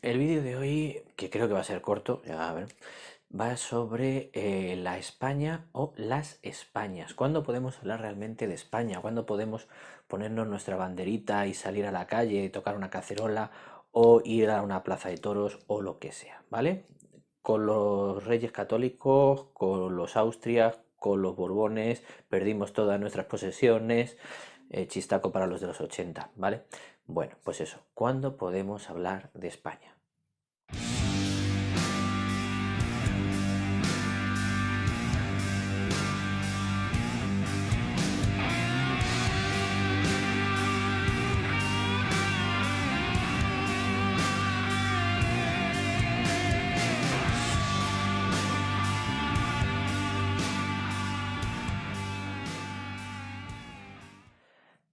El vídeo de hoy, que creo que va a ser corto, ya a ver, va sobre la España o las Españas. ¿Cuándo podemos hablar realmente de España? ¿Cuándo podemos ponernos nuestra banderita y salir a la calle, tocar una cacerola o ir a una plaza de toros o lo que sea, ¿vale? Con los reyes católicos, con los Austrias, con los Borbones, perdimos todas nuestras posesiones, chistaco para los de los 80, ¿vale? Bueno, pues eso, ¿cuándo podemos hablar de España?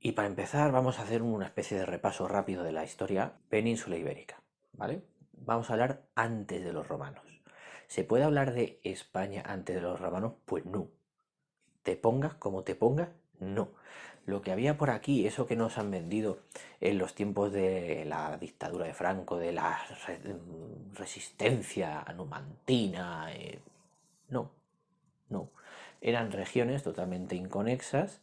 Y para empezar vamos a hacer una especie de repaso rápido de la historia península ibérica, ¿vale? Vamos a hablar antes de los romanos. ¿Se puede hablar de España antes de los romanos? Pues no. Te pongas como te pongas, no. Lo que había por aquí, eso que nos han vendido en los tiempos de la dictadura de Franco, de la resistencia numantina, no, no. Eran regiones totalmente inconexas,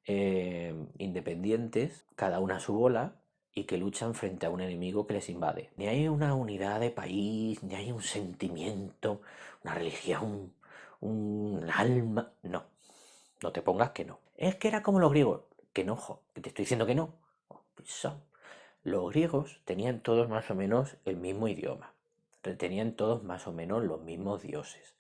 independientes, cada una a su bola, y que luchan frente a un enemigo que les invade. Ni hay una unidad de país, ni hay un sentimiento, una religión, un alma. No, no te pongas que no. Es que era como los griegos. Que no, jo, que te estoy diciendo que no. Oh, pues los griegos tenían todos más o menos el mismo idioma. Tenían todos más o menos los mismos dioses.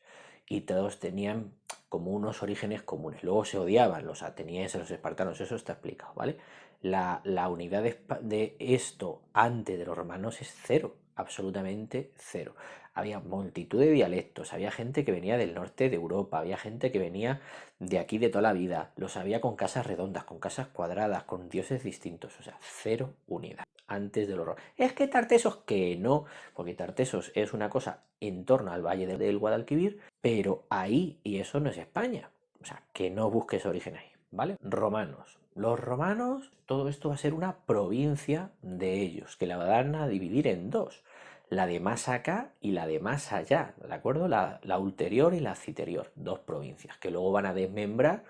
Y todos tenían como unos orígenes comunes. Luego se odiaban los atenienses, los espartanos, eso está explicado, ¿vale? La unidad de esto antes de los romanos es cero, absolutamente cero. Había multitud de dialectos, había gente que venía del norte de Europa, había gente que venía de aquí de toda la vida, los había con casas redondas, con casas cuadradas, con dioses distintos, o sea, cero unidad antes del horror. Es que Tartesos, que no, porque Tartesos es una cosa en torno al valle del Guadalquivir, pero ahí, y eso no es España, o sea, que no busques origen ahí, ¿vale? Romanos. Los romanos, todo esto va a ser una provincia de ellos, que la van a dividir en dos, la de más acá y la de más allá, ¿de acuerdo? La ulterior y la citerior, dos provincias, que luego van a desmembrar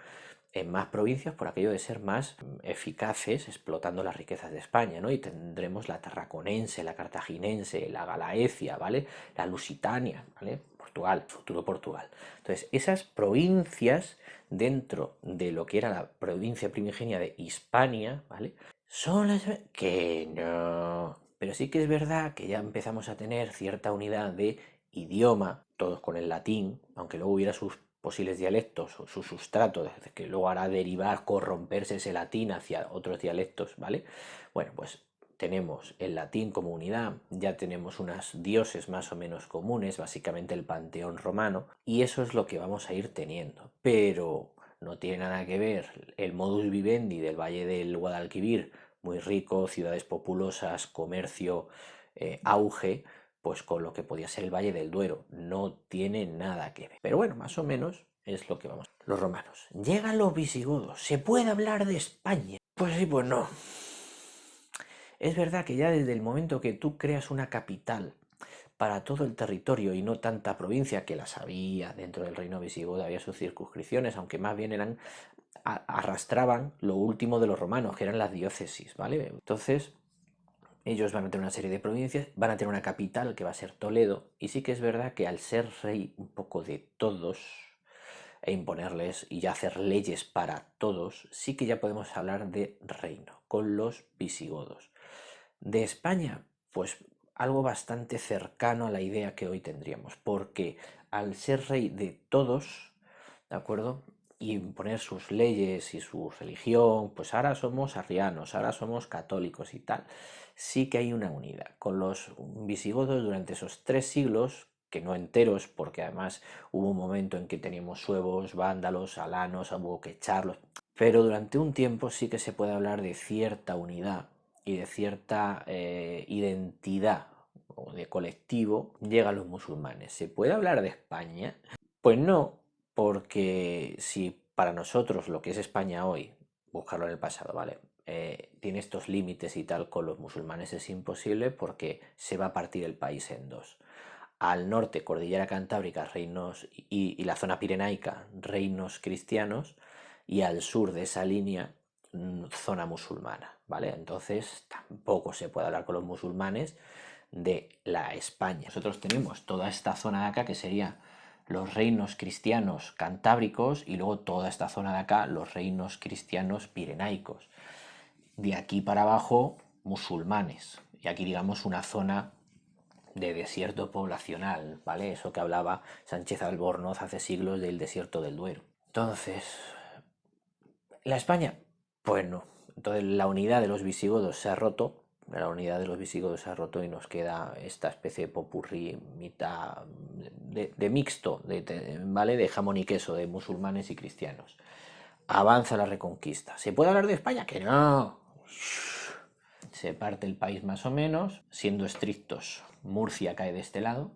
en más provincias por aquello de ser más eficaces explotando las riquezas de España, ¿no? Y tendremos la tarraconense, la cartaginense, la galaecia, ¿vale? La lusitania, ¿vale? Portugal, futuro Portugal. Entonces, esas provincias dentro de lo que era la provincia primigenia de Hispania, ¿vale? Son las que no. Pero sí que es verdad que ya empezamos a tener cierta unidad de idioma, todos con el latín, aunque luego hubiera sus posibles dialectos o su sustrato, desde que luego hará derivar, corromperse ese latín hacia otros dialectos, ¿vale? Bueno, pues tenemos el latín como unidad, ya tenemos unos dioses más o menos comunes, básicamente el panteón romano, y eso es lo que vamos a ir teniendo. Pero no tiene nada que ver el modus vivendi del Valle del Guadalquivir, muy rico, ciudades populosas, comercio, auge, pues con lo que podía ser el Valle del Duero. No tiene nada que ver. Pero bueno, más o menos es lo que vamos. Los romanos. Llegan los visigodos. ¿Se puede hablar de España? Pues sí, pues no. Es verdad que ya desde el momento que tú creas una capital para todo el territorio y no tanta provincia, que las había dentro del reino visigodo, había sus circunscripciones, aunque más bien eran arrastraban lo último de los romanos, que eran las diócesis, ¿vale? Entonces, ellos van a tener una serie de provincias, van a tener una capital que va a ser Toledo, y sí que es verdad que al ser rey un poco de todos e imponerles y ya hacer leyes para todos, sí que ya podemos hablar de reino, con los visigodos. De España, pues algo bastante cercano a la idea que hoy tendríamos, porque al ser rey de todos, ¿de acuerdo? Y imponer sus leyes y su religión, pues ahora somos arrianos, ahora somos católicos y tal. Sí que hay una unidad. Con los visigodos durante esos 3 siglos, que no enteros, porque además hubo un momento en que teníamos suevos, vándalos, alanos, hubo que echarlos, pero durante un tiempo sí que se puede hablar de cierta unidad y de cierta identidad o de colectivo. Llegan los musulmanes. ¿Se puede hablar de España? Pues no, porque si para nosotros lo que es España hoy, buscarlo en el pasado, ¿vale? tiene estos límites y tal, con los musulmanes es imposible porque se va a partir el país en dos. Al norte, Cordillera Cantábrica, reinos y la zona pirenaica, reinos cristianos, y al sur de esa línea, zona musulmana, ¿vale? Entonces tampoco se puede hablar con los musulmanes de la España. Nosotros tenemos toda esta zona de acá que sería los reinos cristianos cantábricos y luego toda esta zona de acá los reinos cristianos pirenaicos. De aquí para abajo, musulmanes. Y aquí digamos una zona de desierto poblacional, ¿vale? Eso que hablaba Sánchez Albornoz hace siglos del desierto del Duero. Entonces, ¿la España? Pues no. Entonces la unidad de los visigodos se ha roto, la unidad de los visigodos se ha roto y nos queda esta especie de popurrí, mitad de mixto, ¿vale? De jamón y queso, de musulmanes y cristianos. Avanza la reconquista. ¿Se puede hablar de España? Que no. Se parte el país más o menos, siendo estrictos, Murcia cae de este lado,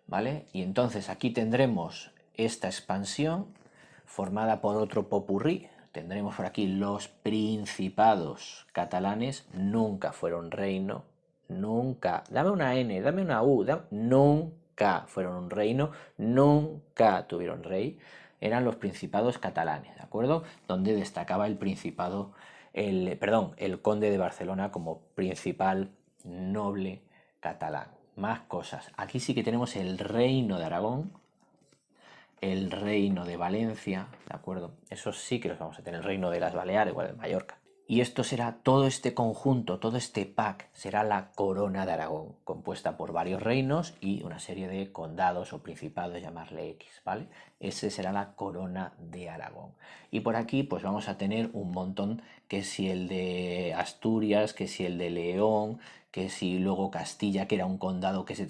¿vale? Y entonces aquí tendremos esta expansión formada por otro popurrí. Tendremos por aquí los principados catalanes, nunca fueron reino, nunca, dame una N, dame una U, nunca fueron un reino, nunca tuvieron rey, eran los principados catalanes, ¿de acuerdo? Donde destacaba el principado, el conde de Barcelona como principal noble catalán. Más cosas. Aquí sí que tenemos el reino de Aragón, el reino de Valencia, ¿de acuerdo? Eso sí que los vamos a tener, el reino de las Baleares o de Mallorca. Y esto será, todo este conjunto, todo este pack, será la corona de Aragón, compuesta por varios reinos y una serie de condados o principados, llamarle X, ¿vale? Ese será la corona de Aragón. Y por aquí pues vamos a tener un montón, que si el de Asturias, que si el de León, que si luego Castilla, que era un condado que se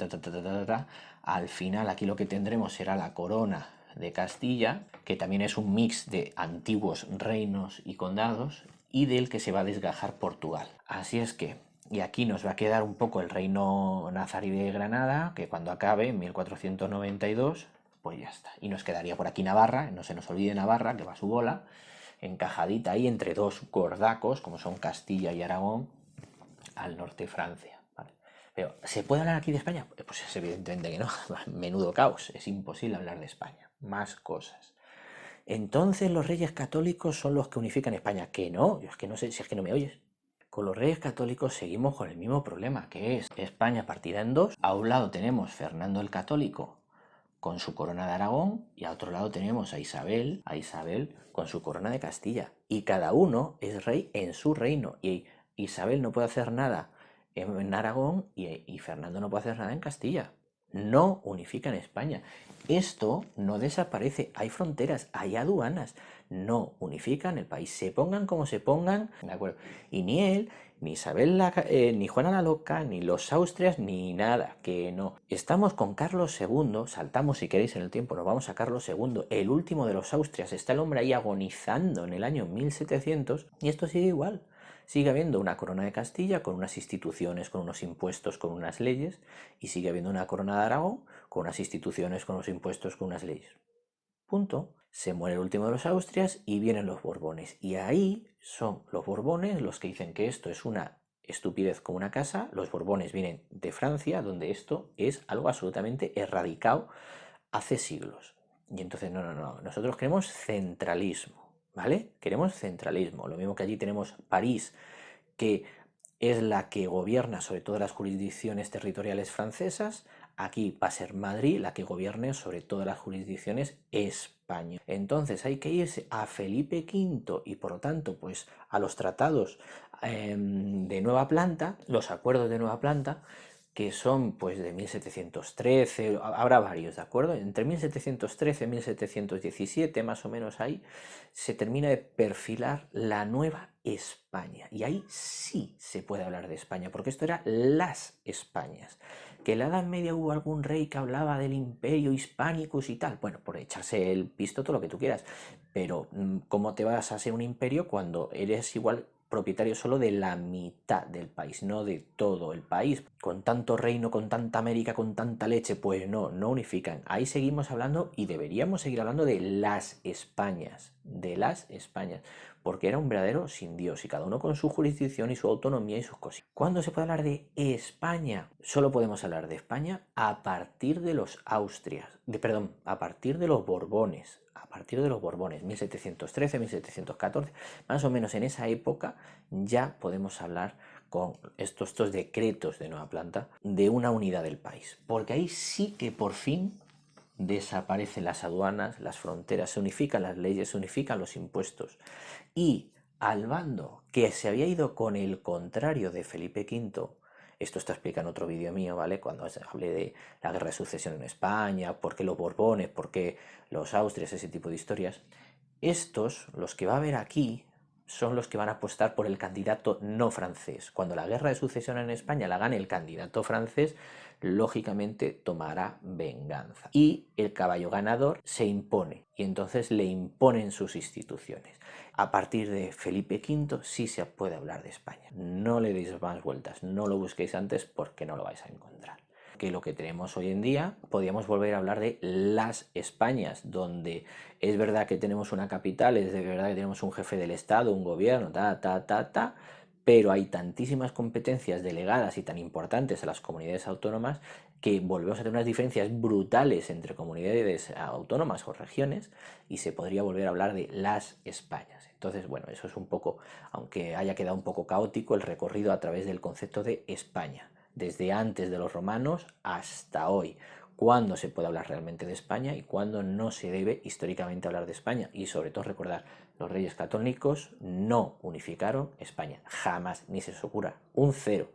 al final aquí lo que tendremos será la corona de Castilla, que también es un mix de antiguos reinos y condados, y del que se va a desgajar Portugal. Así es que, y aquí nos va a quedar un poco el reino nazarí de Granada, que cuando acabe, en 1492, pues ya está. Y nos quedaría por aquí Navarra, no se nos olvide Navarra, que va a su bola, encajadita ahí entre dos gordacos, como son Castilla y Aragón, al norte de Francia. ¿Vale? Pero, ¿se puede hablar aquí de España? Pues es evidentemente que no. Menudo caos, es imposible hablar de España. Más cosas. Entonces los reyes católicos son los que unifican España. Que no, yo es que no sé si es que no me oyes. Con los reyes católicos seguimos con el mismo problema, que es España partida en dos. A un lado tenemos Fernando el Católico con su corona de Aragón y a otro lado tenemos a Isabel con su corona de Castilla. Y cada uno es rey en su reino. Y Isabel no puede hacer nada en Aragón y Fernando no puede hacer nada en Castilla. No unifican España. Esto no desaparece. Hay fronteras, hay aduanas. No unifican el país. Se pongan como se pongan, ¿de acuerdo? Y ni él, ni Isabel, ni Juana la Loca, ni los Austrias, ni nada. Que no. Estamos con Carlos II. Saltamos si queréis en el tiempo. Nos vamos a Carlos II. El último de los Austrias. Está el hombre ahí agonizando en el año 1700. Y esto sigue igual. Sigue habiendo una corona de Castilla con unas instituciones, con unos impuestos, con unas leyes, y sigue habiendo una corona de Aragón con unas instituciones, con unos impuestos, con unas leyes. Punto. Se muere el último de los Austrias y vienen los Borbones. Y ahí son los Borbones los que dicen que esto es una estupidez como una casa. Los Borbones vienen de Francia, donde esto es algo absolutamente erradicado hace siglos. Y entonces, no. Nosotros queremos centralismo. ¿Vale? Queremos centralismo. Lo mismo que allí tenemos París, que es la que gobierna sobre todas las jurisdicciones territoriales francesas. Aquí va a ser Madrid la que gobierne sobre todas las jurisdicciones españolas. Entonces hay que irse a Felipe V y por lo tanto pues a los tratados de Nueva Planta, los acuerdos de Nueva Planta, que son pues de 1713, habrá varios, ¿de acuerdo? Entre 1713 y 1717, más o menos ahí, se termina de perfilar la nueva España. Y ahí sí se puede hablar de España, porque esto era las Españas. Que en la Edad Media hubo algún rey que hablaba del imperio hispánicus y tal, bueno, por echarse el pisto todo lo que tú quieras, pero ¿cómo te vas a ser un imperio cuando eres igual propietario solo de la mitad del país, no de todo el país? con tanto reino, con tanta América, con tanta leche, pues no, no unifican. Ahí seguimos hablando y deberíamos seguir hablando de las Españas, porque era un verdadero sin Dios y cada uno con su jurisdicción y su autonomía y sus cosas. ¿Cuándo se puede hablar de España? Solo podemos hablar de España a partir de los Austrias, perdón, a partir de los Borbones. A partir de los Borbones, 1713, 1714, más o menos en esa época ya podemos hablar con estos decretos de Nueva Planta de una unidad del país. Porque ahí sí que por fin desaparecen las aduanas, las fronteras, se unifican las leyes, se unifican los impuestos. Y al bando que se había ido con el contrario de Felipe V, esto está explicado en otro vídeo mío, ¿vale? Cuando hablé de la guerra de sucesión en España, por qué los Borbones, por qué los Austrias, ese tipo de historias. Estos, los que va a haber aquí, son los que van a apostar por el candidato no francés. Cuando la guerra de sucesión en España la gane el candidato francés, lógicamente tomará venganza. Y el caballo ganador se impone, y entonces le imponen sus instituciones. A partir de Felipe V sí se puede hablar de España. No le deis más vueltas, no lo busquéis antes porque no lo vais a encontrar. Que lo que tenemos hoy en día, podríamos volver a hablar de las Españas, donde es verdad que tenemos una capital, es de verdad que tenemos un jefe del Estado, un gobierno, pero hay tantísimas competencias delegadas y tan importantes a las comunidades autónomas que volvemos a tener unas diferencias brutales entre comunidades autónomas o regiones y se podría volver a hablar de las Españas. Entonces, bueno, eso es un poco, aunque haya quedado un poco caótico, el recorrido a través del concepto de España, desde antes de los romanos hasta hoy. Cuándo se puede hablar realmente de España y cuándo no se debe históricamente hablar de España. Y sobre todo recordar, los reyes católicos no unificaron España, jamás, ni se os ocurra, un cero.